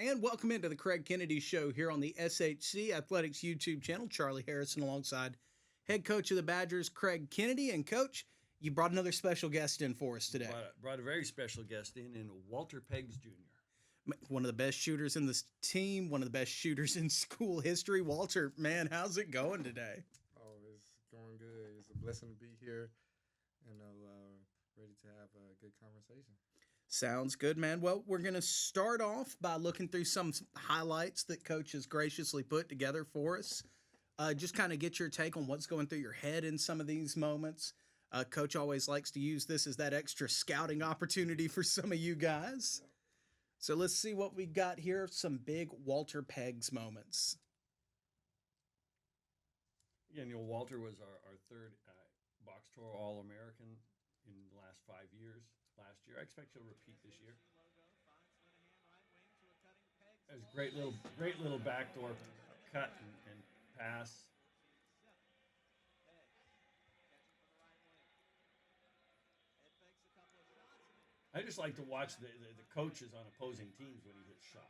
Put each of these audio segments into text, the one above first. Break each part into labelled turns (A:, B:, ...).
A: And welcome into the Craig Kennedy Show here on the SHC Athletics YouTube channel. Charlie Harrison alongside head coach of the Badgers, Craig Kennedy. And coach, you brought another special guest in for us today.
B: Brought a very special guest in Walter Peggs Jr.
A: One of the best shooters in this team, one of the best shooters in school history. Walter, man, how's it going today?
C: Oh, it's going good. It's a blessing to be here and ready to have a good conversation.
A: Sounds good, man. Well, we're going to start off by looking through some highlights that Coach has graciously put together for us. Just kind of get your take on what's going through your head in some of these moments. Coach always likes to use this as that extra scouting opportunity for some of you guys. So let's see what we got here. Some big Walter Peggs moments.
B: Yeah, Walter was our third box tour All-American in the last 5 years. Last year, I expect he'll repeat this year. There's a great little backdoor cut and pass. I just like to watch the coaches on opposing teams when he hits shots.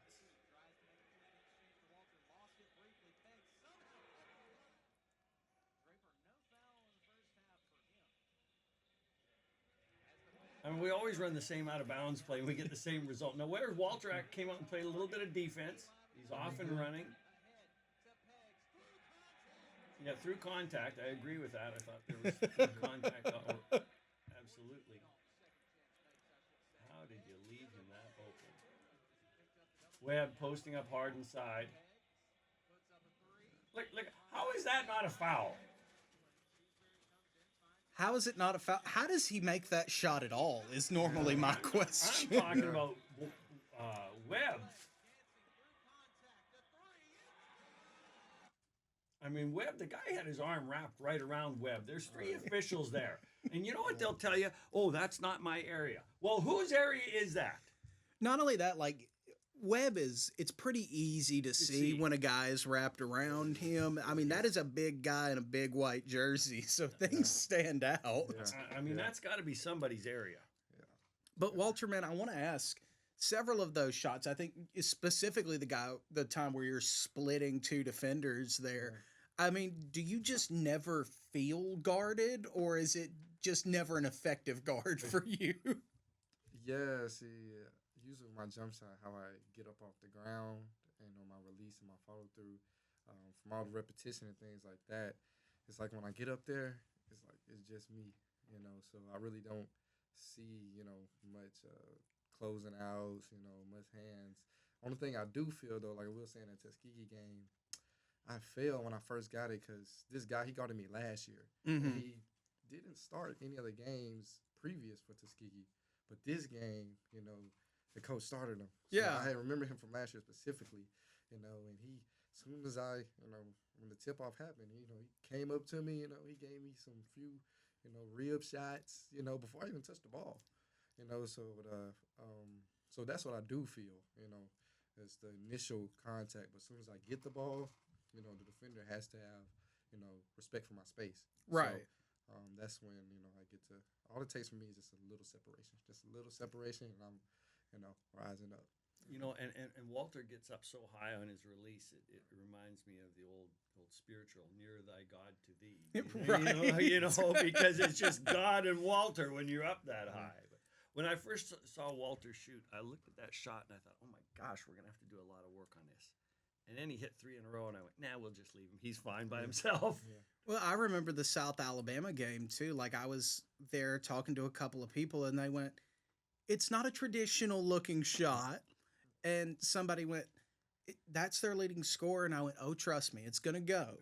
B: I mean, we always run the same out of bounds play and we get the same result. Now, where Walter came out and played a little bit of defense, he's off and running. Yeah, through contact. I agree with that. I thought there was contact. Absolutely. How did you leave him that open? Webb posting up hard inside. Look, how is that not a foul?
A: How is it not a foul? How does he make that shot at all is normally my question.
B: I'm talking about Webb. I mean, Webb, the guy had his arm wrapped right around Webb. There's three officials there. And you know what they'll tell you? Oh, that's not my area. Well, whose area is that?
A: Not only that, like, Webb it's pretty easy to see when a guy is wrapped around him. I mean, that is a big guy in a big white jersey, so things stand out.
B: I mean, that's got to be somebody's area.
A: But Walter, man, I want to ask, several of those shots, I think specifically the time where you're splitting two defenders there, I mean, do you just never feel guarded, or is it just never an effective guard for you?
C: Yeah, see, usually my jump shot, how I get up off the ground and on my release and my follow through, from all the repetition and things like that, it's like when I get up there, it's just me, So I really don't see, much closing outs, much hands. Only thing I do feel though, like I will say in that Tuskegee game, I failed when I first got it because this guy, he guarded me last year.
A: Mm-hmm.
C: He didn't start any other games previous for Tuskegee. But this game, the coach started him. So
A: Yeah.
C: I remember him from last year specifically, and he, as soon as when the tip-off happened, he came up to me, he gave me some few, rib shots, before I even touched the ball, so that's what I do feel, it's the initial contact. But as soon as I get the ball, the defender has to have, respect for my space.
A: Right.
C: So, that's when, I get to, all it takes for me is just a little separation, and I'm, rising up.
B: And Walter gets up so high on his release, it reminds me of the old spiritual, nearer thy God to thee.
A: Right.
B: Because it's just God and Walter when you're up that high. But when I first saw Walter shoot, I looked at that shot and I thought, oh my gosh, we're going to have to do a lot of work on this. And then he hit 3 in a row, and I went, nah, we'll just leave him. He's fine by himself.
C: Yeah.
A: Well, I remember the South Alabama game, too. Like, I was there talking to a couple of people, and they went, it's not a traditional-looking shot. And somebody went, that's their leading scorer. And I went, oh, trust me, it's going to go.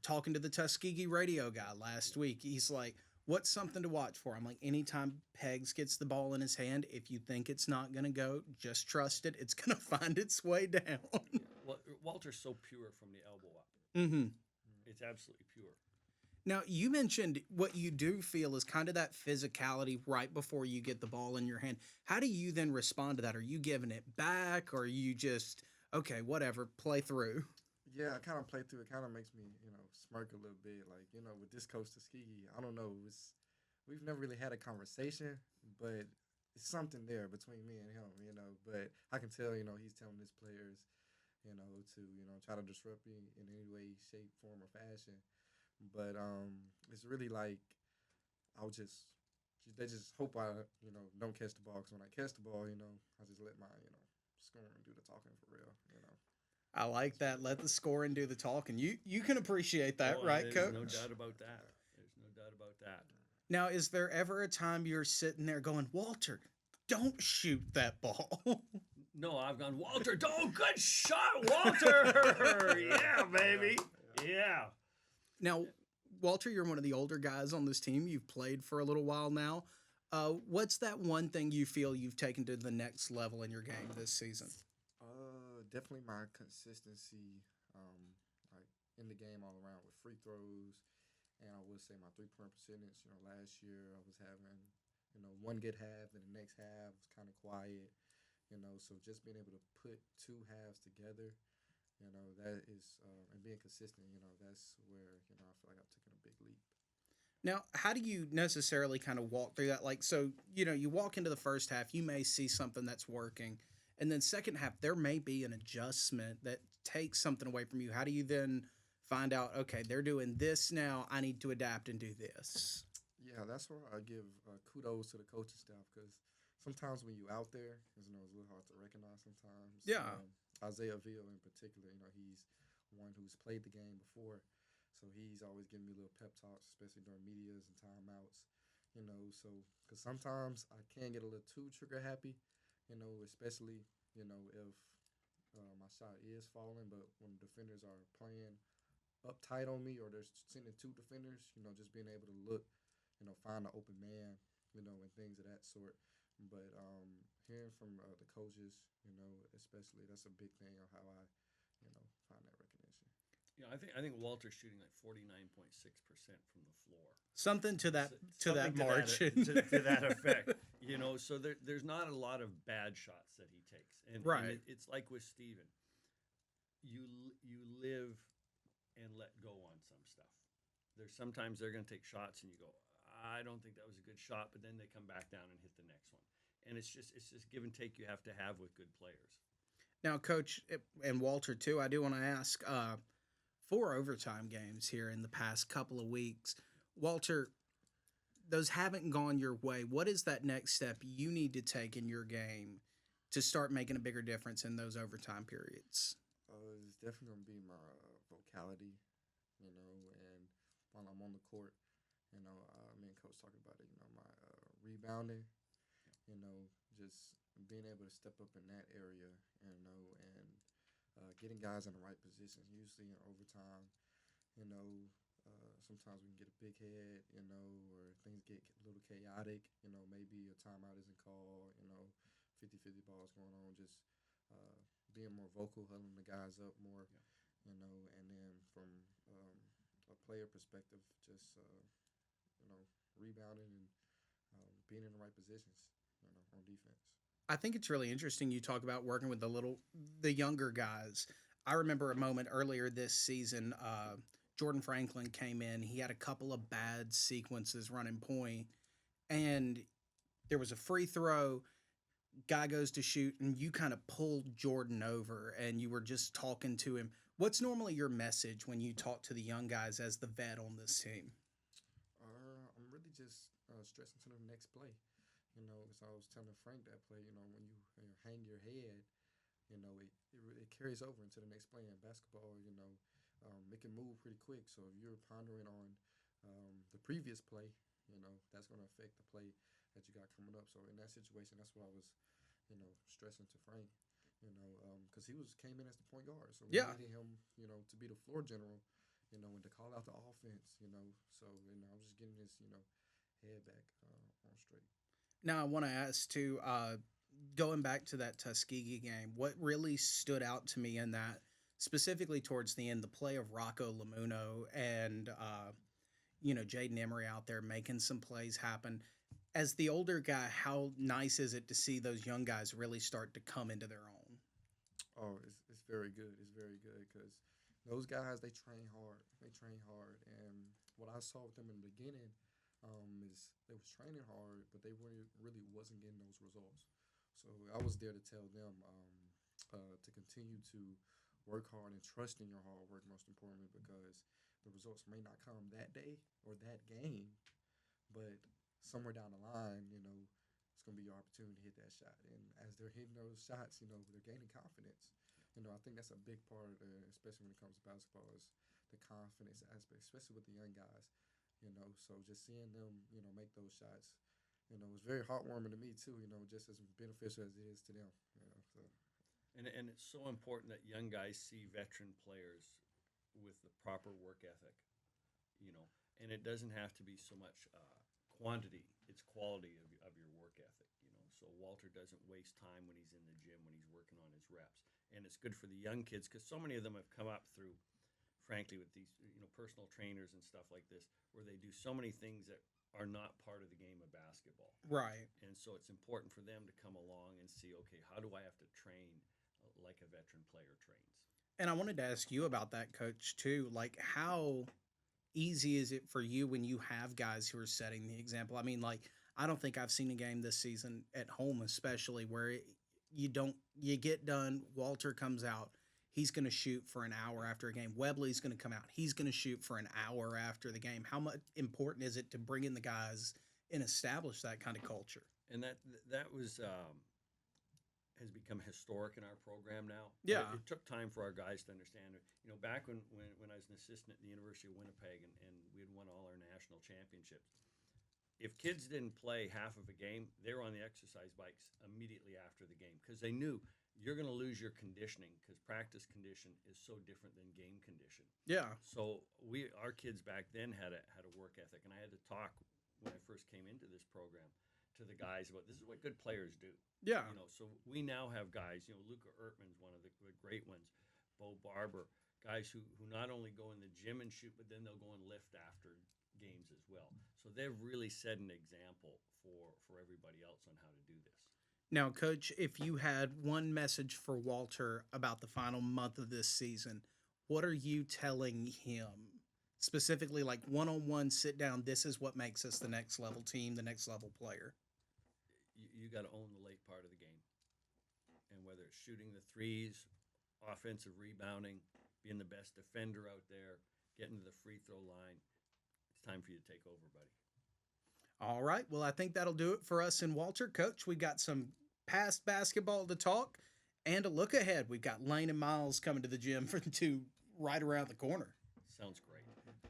A: Talking to the Tuskegee radio guy last week, he's like, what's something to watch for? I'm like, anytime Peggs gets the ball in his hand, if you think it's not going to go, just trust it. It's going to find its way down.
B: Well, Walter's so pure from the elbow up.
A: Mm-hmm.
B: It's absolutely pure.
A: Now, you mentioned what you do feel is kind of that physicality right before you get the ball in your hand. How do you then respond to that? Are you giving it back, or are you just, okay, whatever, play through?
C: Yeah, I kind of play through. It kind of makes me, smirk a little bit. Like, with this coach Tuskegee, I don't know. We've never really had a conversation, but it's something there between me and him, you know. But I can tell, you know, he's telling his players, you know, to try to disrupt me in any way, shape, form, or fashion. But it's really like I'll just they just hope I don't catch the ball. Because when I catch the ball, I just let my scoring do the talking for real.
A: I like
C: That's
A: that.
C: really
A: Let
C: what
A: the
C: I do.
A: scoring do the talking. You can appreciate that,
B: Oh,
A: right,
B: there's
A: Coach?
B: no doubt about that. There's no doubt about that.
A: Now, is there ever a time you're sitting there going, Walter, don't shoot that ball?
B: No, I've gone, Walter. Oh, good shot, Walter. Yeah, baby. Yeah.
A: Now, Walter, you're one of the older guys on this team. You've played for a little while now. What's that one thing you feel you've taken to the next level in your game this season?
C: Definitely my consistency, like in the game all around with free throws, and I would say my 3-point percentage. Last year I was having, one good half, and the next half was kind of quiet. So just being able to put two halves together, that is, and being consistent, that's where I feel like I've taken a big leap.
A: Now, how do you necessarily kind of walk through that? Like, so, you walk into the first half, you may see something that's working. And then second half, there may be an adjustment that takes something away from you. How do you then find out, okay, they're doing this now, I need to adapt and do this?
C: Yeah, that's where I give kudos to the coaching staff because sometimes when you out there, it's a little hard to recognize sometimes.
A: Yeah.
C: Isaiah Veal in particular, he's one who's played the game before, so he's always giving me little pep talks, especially during medias and timeouts. So because sometimes I can get a little too trigger happy, especially if my shot is falling, but when defenders are playing up tight on me or they're sending two defenders, just being able to look, find an open man, and things of that sort. But hearing from the coaches, especially that's a big thing on how I, find that recognition.
B: I think Walter's shooting like 49.6% from the floor.
A: Something to that
B: Something
A: margin.
B: to that effect. So there's not a lot of bad shots that he takes, and
A: Right.
B: it's like with Steven. You live and let go on some stuff. There's sometimes they're going to take shots, and you go, I don't think that was a good shot, but then they come back down and hit the next one, and it's just give and take you have to have with good players.
A: Now, Coach, and Walter, too, I do want to ask 4 overtime games here in the past couple of weeks. Walter, those haven't gone your way. What is that next step you need to take in your game to start making a bigger difference in those overtime periods?
C: It's definitely gonna be my vocality, and while I'm on the court, me and coach talking about it. My rebounding, just being able to step up in that area, and getting guys in the right positions. Usually in overtime, sometimes we can get a big head, or things get a little chaotic. Maybe a timeout isn't called. 50-50 balls going on. Just being more vocal, huddling the guys up more. And then from a player perspective, just rebounding and being in the right positions, on defense.
A: I think it's really interesting you talk about working with the younger guys. I remember a moment earlier this season. Jordan Franklin came in. He had a couple of bad sequences running point, and there was a free throw. Guy goes to shoot, and you kind of pulled Jordan over, and you were just talking to him. What's normally your message when you talk to the young guys as the vet on this team?
C: I'm really just stressing to the next play. As I was telling Frank that play, when you hang your head, it carries over into the next play in basketball. It can move pretty quick. So if you're pondering on the previous play, that's going to affect the play that you got coming up. So in that situation, that's what I was, stressing to Frank. Because he came in as the point guard, so we
A: Yeah.
C: needed him, to be the floor general, and to call out the offense, So I was just getting his, head back on straight.
A: Now, I want to ask too, going back to that Tuskegee game, what really stood out to me in that, specifically towards the end, the play of Rocco Lamuno and Jaden Emery out there making some plays happen. As the older guy, how nice is it to see those young guys really start to come into their own?
C: Oh, it's very good. It's very good because those guys they train hard. They train hard, and what I saw with them in the beginning, is they was training hard, but they really wasn't getting those results. So I was there to tell them to continue to work hard and trust in your hard work, most importantly, because the results may not come that day or that game, but somewhere down the line, it's gonna be your opportunity to hit that shot. And as they're hitting those shots, they're gaining confidence. I think that's a big part of it, especially when it comes to basketball, is the confidence aspect, especially with the young guys. So just seeing them, make those shots, it's very heartwarming to me too. Just as beneficial as it is to them. So
B: And it's so important that young guys see veteran players with the proper work ethic, you know, and it doesn't have to be so much quantity; it's quality of your work ethic, you know. So Walter doesn't waste time when he's in the gym when he's working on his reps, and it's good for the young kids because so many of them have come up through, frankly, with these personal trainers and stuff like this, where they do so many things that are not part of the game of basketball.
A: Right.
B: And so it's important for them to come along and see, okay, how do I have to train like a veteran player trains?
A: And I wanted to ask you about that, coach, too. Like, how easy is it for you when you have guys who are setting the example? I mean, like, I don't think I've seen a game this season at home, especially where you get done. Walter comes out. He's going to shoot for an hour after a game. Webley's going to come out. He's going to shoot for an hour after the game. How much important is it to bring in the guys and establish that kind of culture?
B: And that was has become historic in our program now.
A: Yeah.
B: It took time for our guys to understand it. Back when I was an assistant at the University of Winnipeg and we had won all our national championships, if kids didn't play half of a game, they were on the exercise bikes immediately after the game because they knew you're going to lose your conditioning because practice condition is so different than game condition.
A: Yeah.
B: So our kids back then had a work ethic, and I had to talk when I first came into this program to the guys about this is what good players do.
A: Yeah.
B: So we now have guys. Luca Ertman's one of the great ones. Bo Barber, guys who not only go in the gym and shoot, but then they'll go and lift after games as well. So they've really set an example for everybody else on how to do this.
A: Now, coach, if you had one message for Walter about the final month of this season, what are you telling him? Specifically, like one-on-one, sit down, this is what makes us the next level team, the next level player.
B: You got to own the late part of the game. And whether it's shooting the threes, offensive rebounding, being the best defender out there, getting to the free throw line, it's time for you to take over, buddy.
A: All right. Well, I think that'll do it for us in Walter. Coach, we got some past basketball to talk and a look ahead. We've got Lane and Miles coming to the gym for the two right around the corner.
B: Sounds great.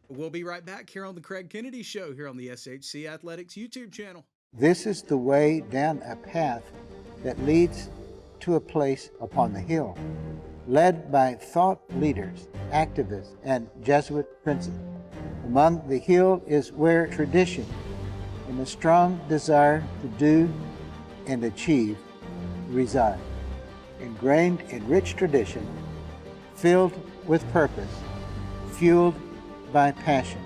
A: We'll be right back here on the Craig Kennedy Show here on the SHC Athletics YouTube channel.
D: This is the way down a path that leads to a place upon the hill, led by thought leaders, activists, and Jesuit princes. Among the hill is where tradition and a strong desire to do and achieve reside. Ingrained in rich tradition, filled with purpose, fueled by passion.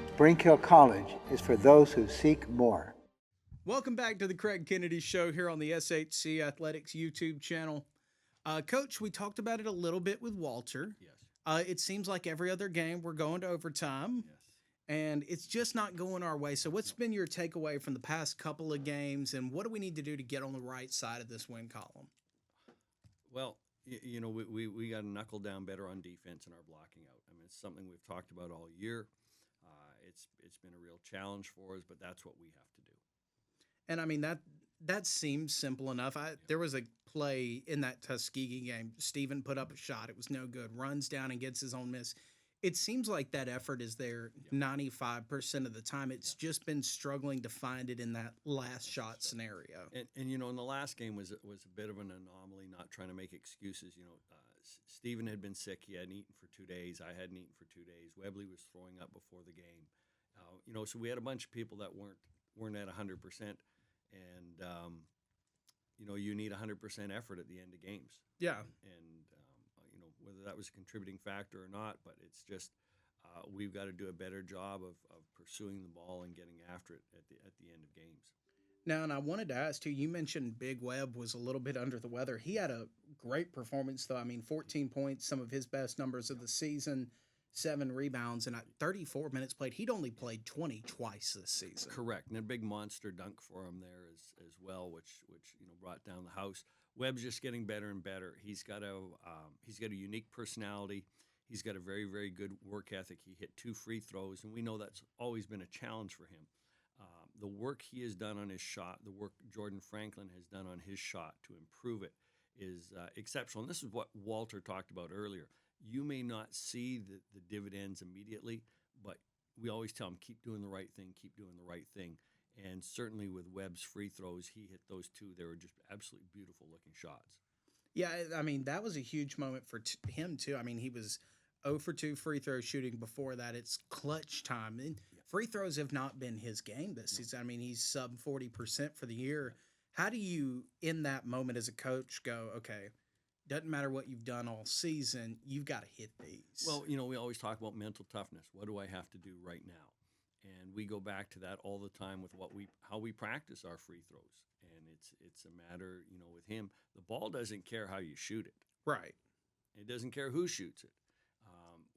D: Spring Hill College is for those who seek more.
A: Welcome back to the Craig Kennedy Show here on the SHC Athletics YouTube channel. Coach, we talked about it a little bit with Walter.
B: Yes.
A: It seems like every other game we're going to overtime.
B: Yes.
A: And it's just not going our way. So what's been your takeaway from the past couple of games, and what do we need to do to get on the right side of this win column?
B: Well, we got to knuckle down better on defense and our blocking out. I mean, it's something we've talked about all year. It's been a real challenge for us, but that's what we have to do.
A: And I mean, that seems simple enough. There was a play in that Tuskegee game. Steven put up a shot. It was no good. Runs down and gets his own miss. It seems like that effort is there 95% of the time. It's just been struggling to find it in that last shot scenario.
B: And in the last game was a bit of an anomaly, not trying to make excuses. Steven had been sick. He hadn't eaten for 2 days. I hadn't eaten for 2 days. Webley was throwing up before the game. So we had a bunch of people that weren't at 100%. And, you need 100% effort at the end of games.
A: Yeah.
B: And whether that was a contributing factor or not, but it's just we've got to do a better job of pursuing the ball and getting after it at the end of games.
A: Now, and I wanted to ask too, you mentioned Big Webb was a little bit under the weather. He had a great performance, though. I mean, 14 points, some of his best numbers of the season. 7 rebounds, and at 34 minutes played. He'd only played 20 twice this season.
B: Correct, and a big monster dunk for him there as well, which brought down the house. Webb's just getting better and better. He's got a unique personality. He's got a very, very good work ethic. He hit 2 free throws, and we know that's always been a challenge for him. The work he has done on his shot, the work Jordan Franklin has done on his shot to improve it is exceptional. And this is what Walter talked about earlier. You may not see the dividends immediately, but we always tell him, keep doing the right thing, keep doing the right thing. And certainly with Webb's free throws, he hit those 2. They were just absolutely beautiful looking shots.
A: Yeah, I mean, that was a huge moment for him, too. I mean, he was 0 for 2 free throw shooting before that. It's clutch time. And free throws have not been his game this season. I mean, he's sub 40% for the year. How do you, in that moment as a coach, go, okay, doesn't matter what you've done all season, you've got to hit these?
B: Well, we always talk about mental toughness. What do I have to do right now? And we go back to that all the time with how we practice our free throws. And it's a matter, with him, the ball doesn't care how you shoot it.
A: Right.
B: It doesn't care who shoots it.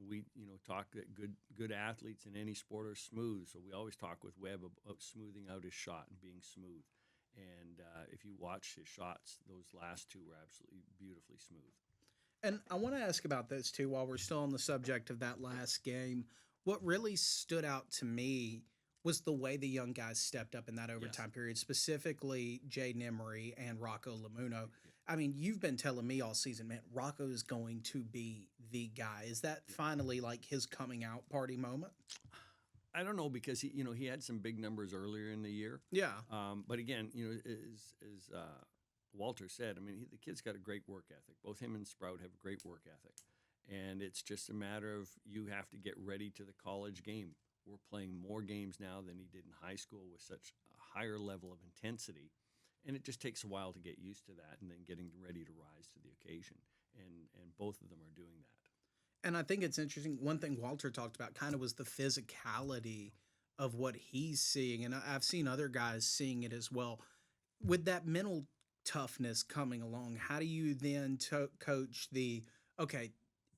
B: We talk that good athletes in any sport are smooth. So we always talk with Webb about smoothing out his shot and being smooth. And if you watch his shots, those last 2 were absolutely beautifully smooth.
A: And I want to ask about this, too, while we're still on the subject of that last game. What really stood out to me was the way the young guys stepped up in that overtime period, specifically Jaden Emery and Rocco Lamuno. I mean, you've been telling me all season, man, Rocco is going to be the guy. Is that finally like his coming out party moment?
B: I don't know, because he had some big numbers earlier in the year.
A: Yeah.
B: But again, as Walter said, I mean, the kid's got a great work ethic. Both him and Sprout have a great work ethic. And it's just a matter of you have to get ready to the college game. We're playing more games now than he did in high school with such a higher level of intensity. And it just takes a while to get used to that and then getting ready to rise to the occasion. And both of them are doing that.
A: And I think it's interesting. One thing Walter talked about kind of was the physicality of what he's seeing. And I've seen other guys seeing it as well. With that mental toughness coming along, how do you then coach okay,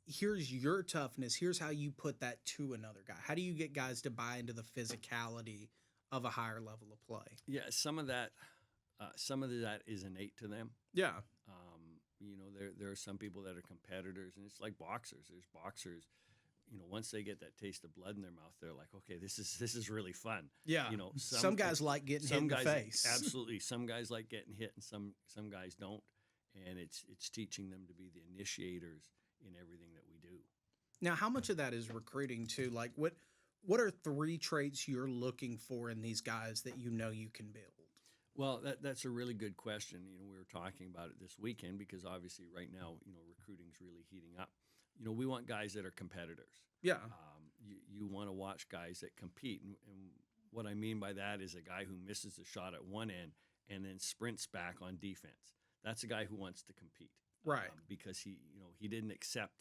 A: here's your toughness. Here's how you put that to another guy. How do you get guys to buy into the physicality of a higher level of play?
B: Yeah, some of that is innate to them.
A: Yeah.
B: There are some people that are competitors, and it's like boxers. There's boxers, once they get that taste of blood in their mouth, they're like, okay, this is really fun.
A: Yeah. Some guys like getting hit in the face.
B: Absolutely. Some guys like getting hit, and some guys don't. And it's teaching them to be the initiators in everything that we do.
A: Now, how much of that is recruiting too? Like, what are 3 traits you're looking for in these guys that you can build?
B: Well, that's a really good question. We were talking about it this weekend because obviously right now, recruiting's really heating up. We want guys that are competitors.
A: Yeah.
B: You want to watch guys that compete. And what I mean by that is a guy who misses the shot at one end and then sprints back on defense. That's a guy who wants to compete.
A: Right.
B: Because he didn't accept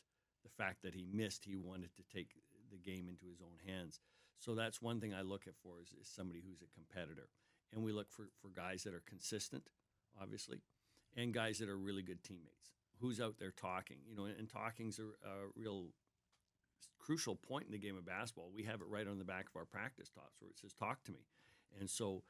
B: the fact that he missed. He wanted to take the game into his own hands. So that's one thing I look at for is somebody who's a competitor. And we look for guys that are consistent, obviously, and guys that are really good teammates. Who's out there talking? And talking's a real crucial point in the game of basketball. We have it right on the back of our practice tops where it says, talk to me. And so,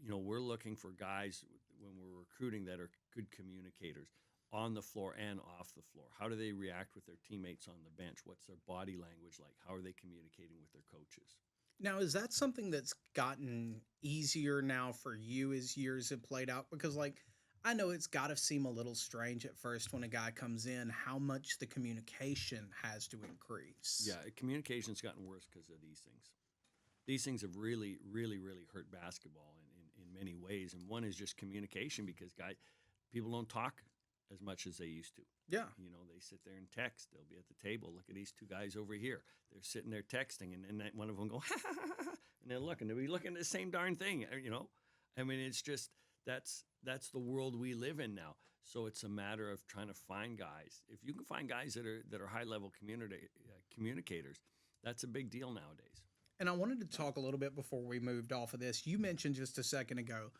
B: we're looking for guys when we're recruiting that are good communicators on the floor and off the floor. How do they react with their teammates on the bench? What's their body language like? How are they communicating with their coaches?
A: Now, is that something that's gotten easier now for you as years have played out? Because, I know it's got to seem a little strange at first when a guy comes in, how much the communication has to increase.
B: Yeah, communication's gotten worse because of these things. These things have really, really, really hurt basketball in many ways. And one is just communication because people don't talk as much as they used to.
A: Yeah.
B: They sit there and text. They'll be at the table. Look at these 2 guys over here. They're sitting there texting, and then one of them go, ha, ha, ha, ha, and they're looking. They'll be looking at the same darn thing, I mean, it's just that's the world we live in now. So it's a matter of trying to find guys. If you can find guys that are high-level communicators, that's a big deal nowadays.
A: And I wanted to talk a little bit before we moved off of this. You mentioned just a second ago,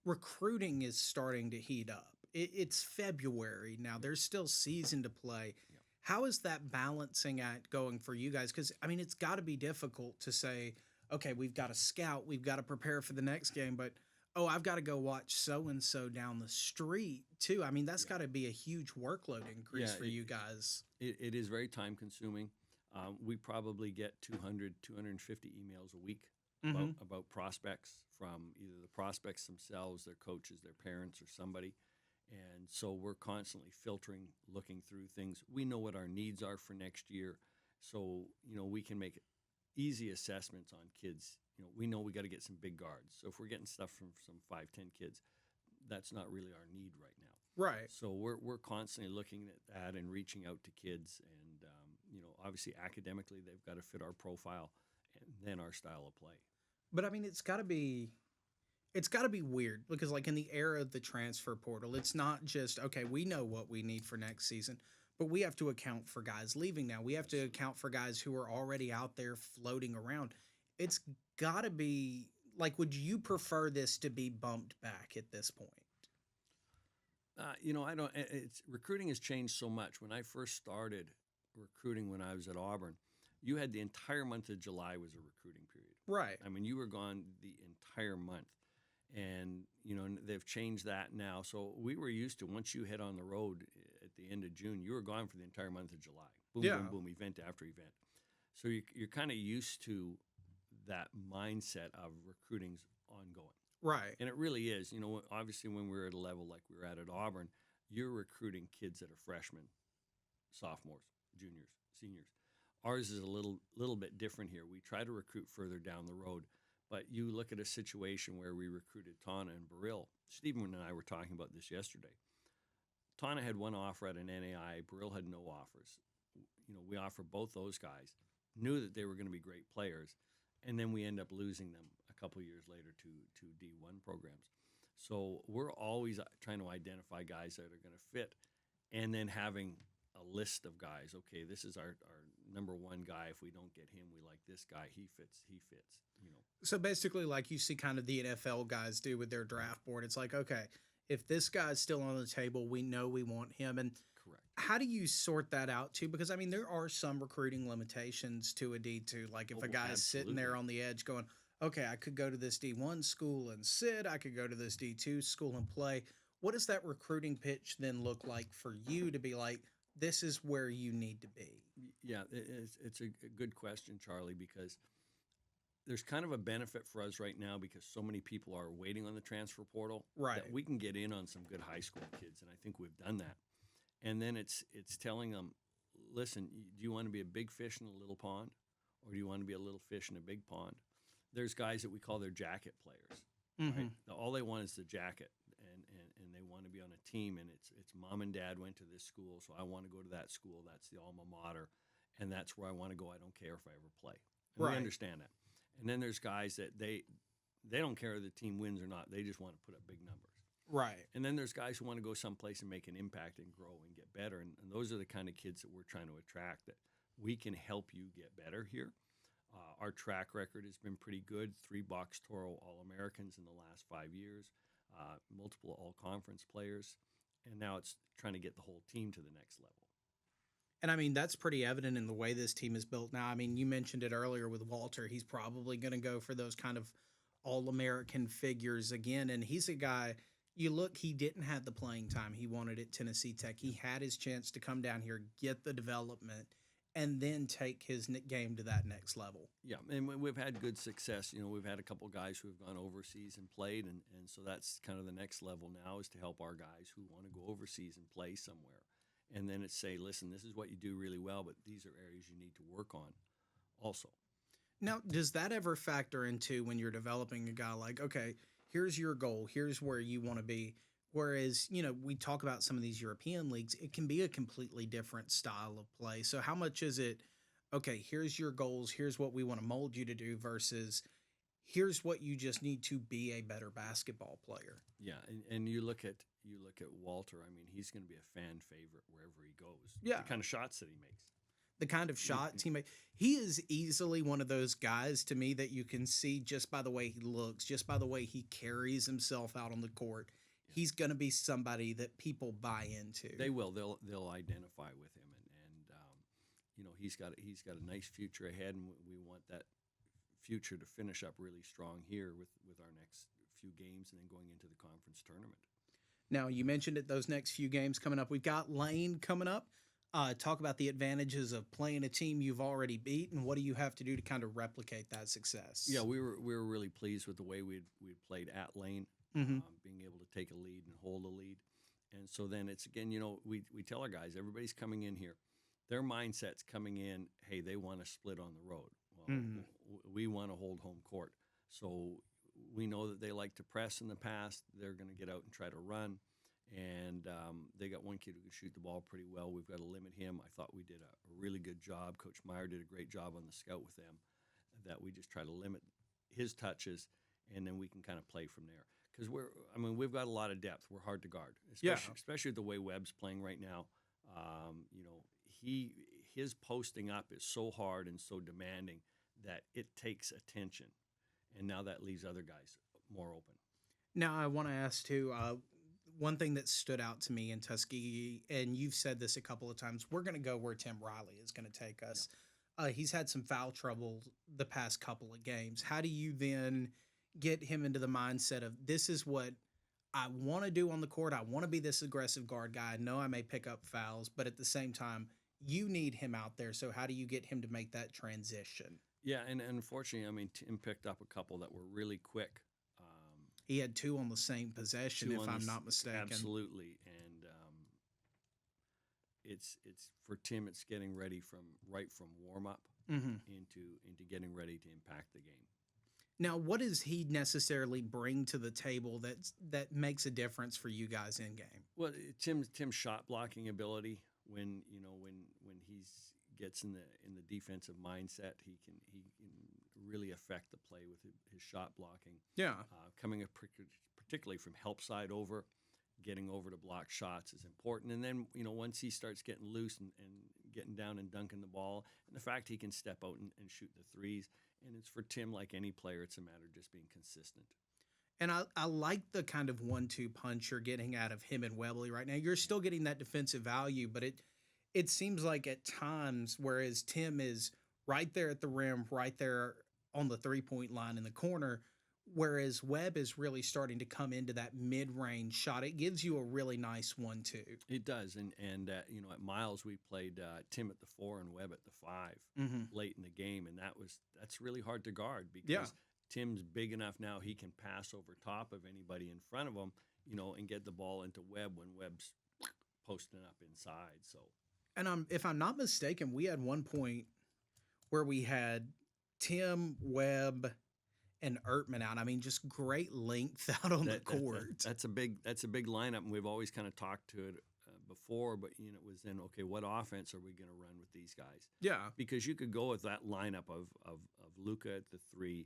A: recruiting is starting to heat up. It's February now. There's still season to play.
B: Yep.
A: How is that balancing act going for you guys? Because I mean, it's got to be difficult to say, okay, we've got to scout, we've got to prepare for the next game, but oh, I've got to go watch so and so down the street too. I mean, that's
B: Yeah.
A: got to be a huge workload increase
B: Yeah,
A: for you guys.
B: it is very time consuming. We probably get 200, 250 emails a week
A: Mm-hmm.
B: about prospects from either the prospects themselves, their coaches, their parents, or somebody. And so we're constantly filtering, looking through things. We know what our needs are for next year. So, we can make easy assessments on kids. We know we got to get some big guards. So if we're getting stuff from some 5, 10 kids, that's not really our need right now.
A: Right.
B: So we're constantly looking at that and reaching out to kids, and obviously academically they've got to fit our profile and then our style of play.
A: But I mean, it's got to be weird because like in the era of the transfer portal, it's not just okay, we know what we need for next season, but we have to account for guys leaving now. We have to account for guys who are already out there floating around. It's got to be like, would you prefer this to be bumped back at this point?
B: I don't. It's recruiting has changed so much. When I first started recruiting, when I was at Auburn, you had the entire month of July was a recruiting period.
A: Right.
B: I mean, you were gone the entire month, and they've changed that now. So we were used to once you head on the road at the end of June, you were gone for the entire month of July. Boom,
A: Yeah.
B: boom, boom, event after event. So you're kind of used to that mindset of recruiting's ongoing.
A: Right.
B: And it really is. Obviously, when we're at a level like we were at Auburn, you're recruiting kids that are freshmen, sophomores, juniors, seniors. Ours is a little bit different here. We try to recruit further down the road, but you look at a situation where we recruited Tana and Baril. Stephen and I were talking about this yesterday. Tana had one offer at an NAI. Baril had no offers. We offered both those guys, knew that they were going to be great players, and then we end up losing them a couple years later to D1 programs. So we're always trying to identify guys that are going to fit, and then having a list of guys. Okay, this is our number one guy. If we don't get him, we like this guy. He fits.
A: So basically, like you see kind of the NFL guys do with their draft board, it's like, okay, if this guy's still on the table, we know we want him. And
B: Correct.
A: how do you sort that out too? Because I mean, there are some recruiting limitations to a D2. Like if
B: Oh,
A: a guy's sitting there
B: absolutely.
A: on the edge going, okay, I could go to this D1 school and sit, I could go to this D2 school and play. What does that recruiting pitch then look like for you to be like, this is where you need to be?
B: Yeah, it's a good question, Charlie, because there's kind of a benefit for us right now because so many people are waiting on the transfer portal
A: Right.
B: that we can get in on some good high school kids, and I think we've done that. And then it's telling them, listen, do you want to be a big fish in a little pond, or do you want to be a little fish in a big pond? There's guys that we call their jacket players.
A: Mm-hmm.
B: Right? All they want is the jacket, and they want to be on a team. And it's mom and dad went to this school, so I want to go to that school. That's the alma mater, and that's where I want to go. I don't care if I ever play. And
A: Right.
B: we understand that. And then there's guys that they don't care if the team wins or not. They just want to put up big numbers.
A: Right.
B: And then there's guys who want to go someplace and make an impact and grow and get better. And those are the kind of kids that we're trying to attract, that we can help you get better here. Our track record has been pretty good. 3 Box Toro All-Americans in the last 5 years, multiple all-conference players, and now it's trying to get the whole team to the next level.
A: And I mean, that's pretty evident in the way this team is built now. I mean, you mentioned it earlier with Walter. He's probably going to go for those kind of all-American figures again. And he's a guy, you look, he didn't have the playing time he wanted at Tennessee Tech. He had his chance to come down here, get the development, and then take his game to that next level.
B: Yeah, and we've had good success. We've had a couple guys who have gone overseas and played, and so that's kind of the next level now, is to help our guys who want to go overseas and play somewhere. And then it's say, listen, this is what you do really well, but these are areas you need to work on also.
A: Now, does that ever factor into when you're developing a guy like, okay, here's your goal, here's where you want to be? Whereas, we talk about some of these European leagues, it can be a completely different style of play. So how much is it, okay, here's your goals, here's what we want to mold you to do versus here's what you just need to be a better basketball player?
B: Yeah, and you look at Walter. I mean, he's going to be a fan favorite wherever he goes.
A: Yeah.
B: The kind of shots that he makes.
A: The kind of shots he makes. He is easily one of those guys to me that you can see just by the way he looks, just by the way he carries himself out on the court. He's going to be somebody that people buy into.
B: They will. They'll identify with him, and he's got a nice future ahead, and we want that future to finish up really strong here with our next few games, and then going into the conference tournament.
A: Now, you mentioned it, those next few games coming up. We've got Lane coming up. Talk about the advantages of playing a team you've already beat, and what do you have to do to kind of replicate that success?
B: Yeah, we were really pleased with the way we'd played at Lane,
A: Mm-hmm.
B: being able to take a lead and hold a lead. And so then it's again, we tell our guys, everybody's coming in here, their mindset's coming in, hey, they want to split on the road. Well,
A: Mhm.
B: we want to hold home court. So we know that they like to press in the past. They're going to get out and try to run. And they got one kid who can shoot the ball pretty well. We've got to limit him. I thought we did a really good job. Coach Meyer did a great job on the scout with them, that we just try to limit his touches, and then we can kind of play from there. Because we've got a lot of depth. We're hard to guard, especially the way Webb's playing right now. His posting up is so hard and so demanding that it takes attention, and now that leaves other guys more open.
A: Now, I want to ask too. One thing that stood out to me in Tuskegee, and you've said this a couple of times, we're going to go where Tim Riley is going to take us. He's had some foul trouble the past couple of games. How do you then get him into the mindset of, this is what I want to do on the court? I want to be this aggressive guard guy. I know I may pick up fouls, but at the same time, you need him out there. So how do you get him to make that transition?
B: Yeah, and unfortunately, Tim picked up a couple that were really quick.
A: He had two on the same possession, if I'm not mistaken.
B: Absolutely, and it's for Tim. It's getting ready from warm up
A: Mm-hmm.
B: into getting ready to impact the game.
A: Now, what does he necessarily bring to the table that makes a difference for you guys in game?
B: Well, Tim's shot blocking ability, when he gets in the defensive mindset, he can really affect the play with his shot blocking.
A: Yeah.
B: Coming up particularly from help side over, getting over to block shots is important. And then once he starts getting loose and getting down and dunking the ball, and the fact he can step out and shoot the threes, and it's for Tim, like any player, it's a matter of just being consistent.
A: And I like the kind of 1-2 punch you're getting out of him and Webley right now. You're still getting that defensive value, but it seems like at times, whereas Tim is right there at the rim, right there on the three-point line in the corner, whereas Webb is really starting to come into that mid-range shot. It gives you a really nice 1-2.
B: It does, and at Miles we played Tim at the 4 and Webb at the 5
A: Mm-hmm.
B: late in the game, and that's really hard to guard because Tim's big enough now he can pass over top of anybody in front of him, and get the ball into Webb when Webb's posting up inside. So,
A: and if I'm not mistaken, we had one point where we had Tim, Webb, and Ertman out. I mean, just great length out on the court.
B: That's a big lineup, and we've always kind of talked to it before. But it was then, okay, what offense are we going to run with these guys?
A: Yeah,
B: Because you could go with that lineup of Luka at the 3,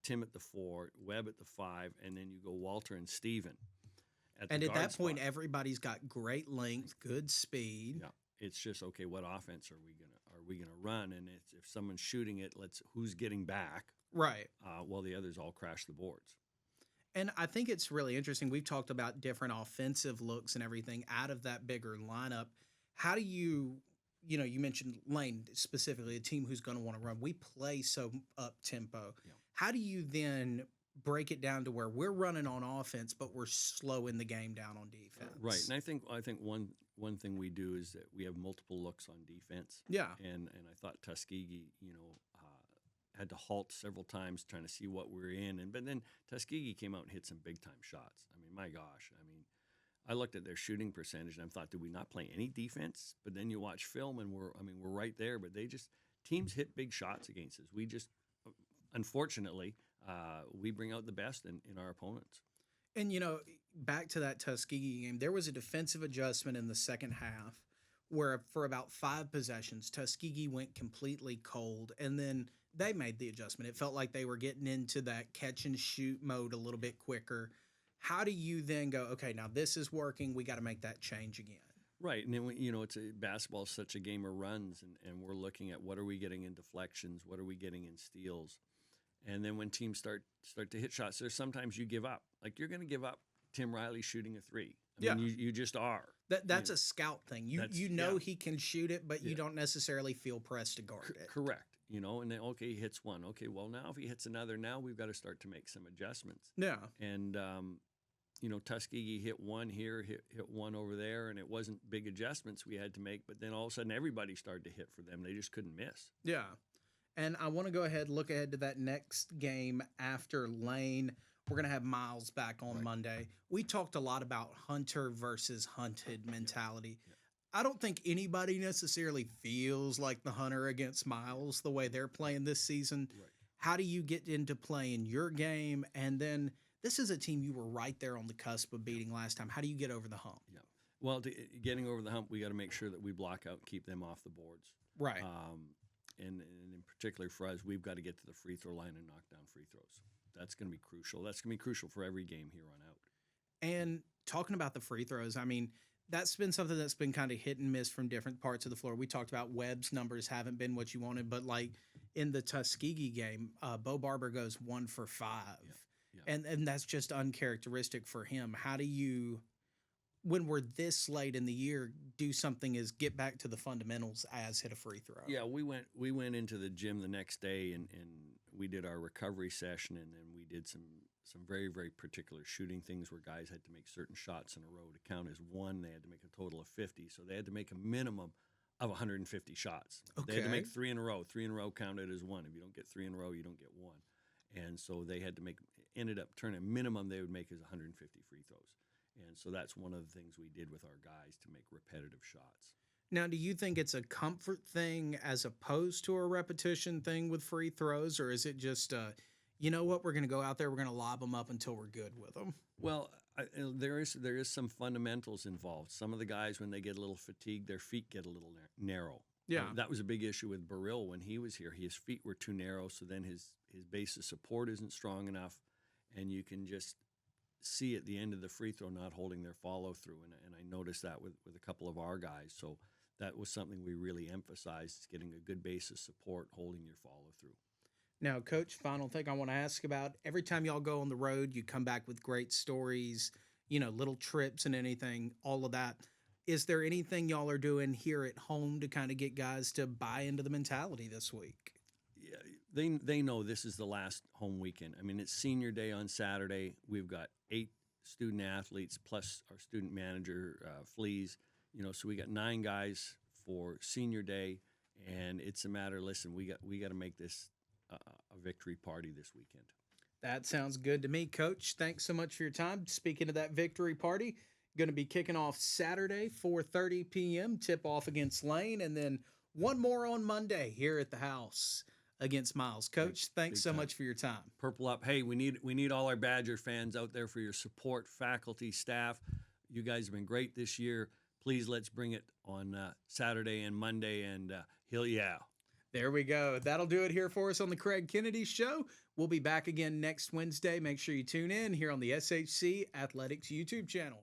B: Tim at the 4, Webb at the 5, and then you go Walter and Steven at the
A: and at
B: guard
A: that point,
B: spot.
A: everybody's got great length, good speed.
B: Yeah, it's just, okay, what offense are we gonna run? And if someone's shooting it, who's getting back?
A: Right.
B: While the others all crash the boards.
A: And I think it's really interesting. We've talked about different offensive looks and everything out of that bigger lineup. How do you mentioned Lane specifically, a team who's going to want to run. We play so up tempo.
B: Yeah.
A: How do you then break it down to where we're running on offense, but we're slowing the game down on defense?
B: Right, and I think one thing we do is that we have multiple looks on defense.
A: Yeah.
B: And I thought Tuskegee, had to halt several times trying to see what we're in, but then Tuskegee came out and hit some big time shots. I mean, my gosh, I looked at their shooting percentage and I thought, did we not play any defense? But then you watch film and we're right there, but teams hit big shots against us. We just, unfortunately, we bring out the best in our opponents.
A: And, back to that Tuskegee game, there was a defensive adjustment in the second half where for about 5 possessions, Tuskegee went completely cold, and then they made the adjustment. It felt like they were getting into that catch and shoot mode a little bit quicker. How do you then go, okay, now this is working, we got to make that change again?
B: Right, and then basketball is such a game of runs, and we're looking at what are we getting in deflections, what are we getting in steals, and then when teams start to hit shots, there's sometimes you give up. Like you're going to give up Tim Riley shooting a 3.
A: Yeah.
B: mean, you just are.
A: That's
B: You-
A: a scout thing. You
B: That's-
A: you know
B: yeah.
A: he can shoot it, but you
B: Yeah.
A: don't necessarily feel pressed to guard it.
B: Correct. And then, okay, he hits one. Okay, well, now if he hits another, now we've got to start to make some adjustments.
A: Yeah.
B: And, Tuskegee hit one here, hit one over there, and it wasn't big adjustments we had to make. But then all of a sudden, everybody started to hit for them. They just couldn't miss.
A: Yeah. And I want to go ahead, look ahead to that next game after Lane. We're going to have Miles back on
C: Right.
A: Monday. We talked a lot about hunter versus hunted mentality.
B: Yeah.
A: I don't think anybody necessarily feels like the hunter against Miles the way they're playing this season.
B: Right.
A: How do you get into playing your game? And then this is a team you were right there on the cusp of beating last time. How do you get over the hump?
B: Yeah. Well, getting over the hump, we got to make sure that we block out and keep them off the boards.
A: Right.
B: And in particular for us, we've got to get to the free throw line and knock down free throws. That's going to be crucial. That's going to be crucial for every game here on out.
A: And talking about the free throws, I mean, that's been something that's been kind of hit and miss from different parts of the floor. We talked about Webb's numbers haven't been what you wanted, but like in the Tuskegee game, Bo Barber goes 1 for 5.
B: Yeah.
A: And that's just uncharacteristic for him. How do you, when we're this late in the year, do something is get back to the fundamentals as hit a free throw?
B: Yeah, we went into the gym the next day and we did our recovery session, and then we did some very, very particular shooting things where guys had to make certain shots in a row to count as one. They had to make a total of 50, so they had to make a minimum of 150 shots. They had to make
A: Okay.
B: 3 in a row. 3 in a row counted as one. If you don't get 3 in a row, you don't get one. And so they had to ended up turning minimum they would make is 150 free throws. And so that's one of the things we did with our guys to make repetitive shots.
A: Now, do you think it's a comfort thing as opposed to a repetition thing with free throws, or is it just, you know what, we're going to go out there, we're going to lob them up until we're good with them?
B: Well, there is some fundamentals involved. Some of the guys, when they get a little fatigued, their feet get a little narrow.
A: Yeah.
B: That was a big issue with Burrill when he was here. His feet were too narrow, so then his base of support isn't strong enough, and you can just see at the end of the free throw not holding their follow through. And I noticed that with a couple of our guys. So that was something we really emphasized, is getting a good base of support, holding your follow through.
A: Now, Coach, final thing I want to ask about, every time y'all go on the road, you come back with great stories, little trips and anything, all of that. Is there anything y'all are doing here at home to kind of get guys to buy into the mentality this week?
B: Yeah, they know this is the last home weekend. I mean, it's senior day on Saturday. We've got 8 student athletes plus our student manager, Fleas. So we got 9 guys for senior day, and it's a matter. Listen, we got to make this a victory party this weekend.
A: That sounds good to me, Coach. Thanks so much for your time. Speaking of that victory party, going to be kicking off Saturday, 4:30 p.m. Tip off against Lane, and then one more on Monday here at the house against Miles. Coach, thanks
B: big
A: so
B: time.
A: much for your time.
B: Purple up. Hey, we need all our Badger fans out there for your support, faculty, staff. You guys have been great this year. Please, let's bring it on Saturday and Monday, and he'll yeah.
A: There we go. That'll do it here for us on the Craig Kennedy Show. We'll be back again next Wednesday. Make sure you tune in here on the SHC Athletics YouTube channel.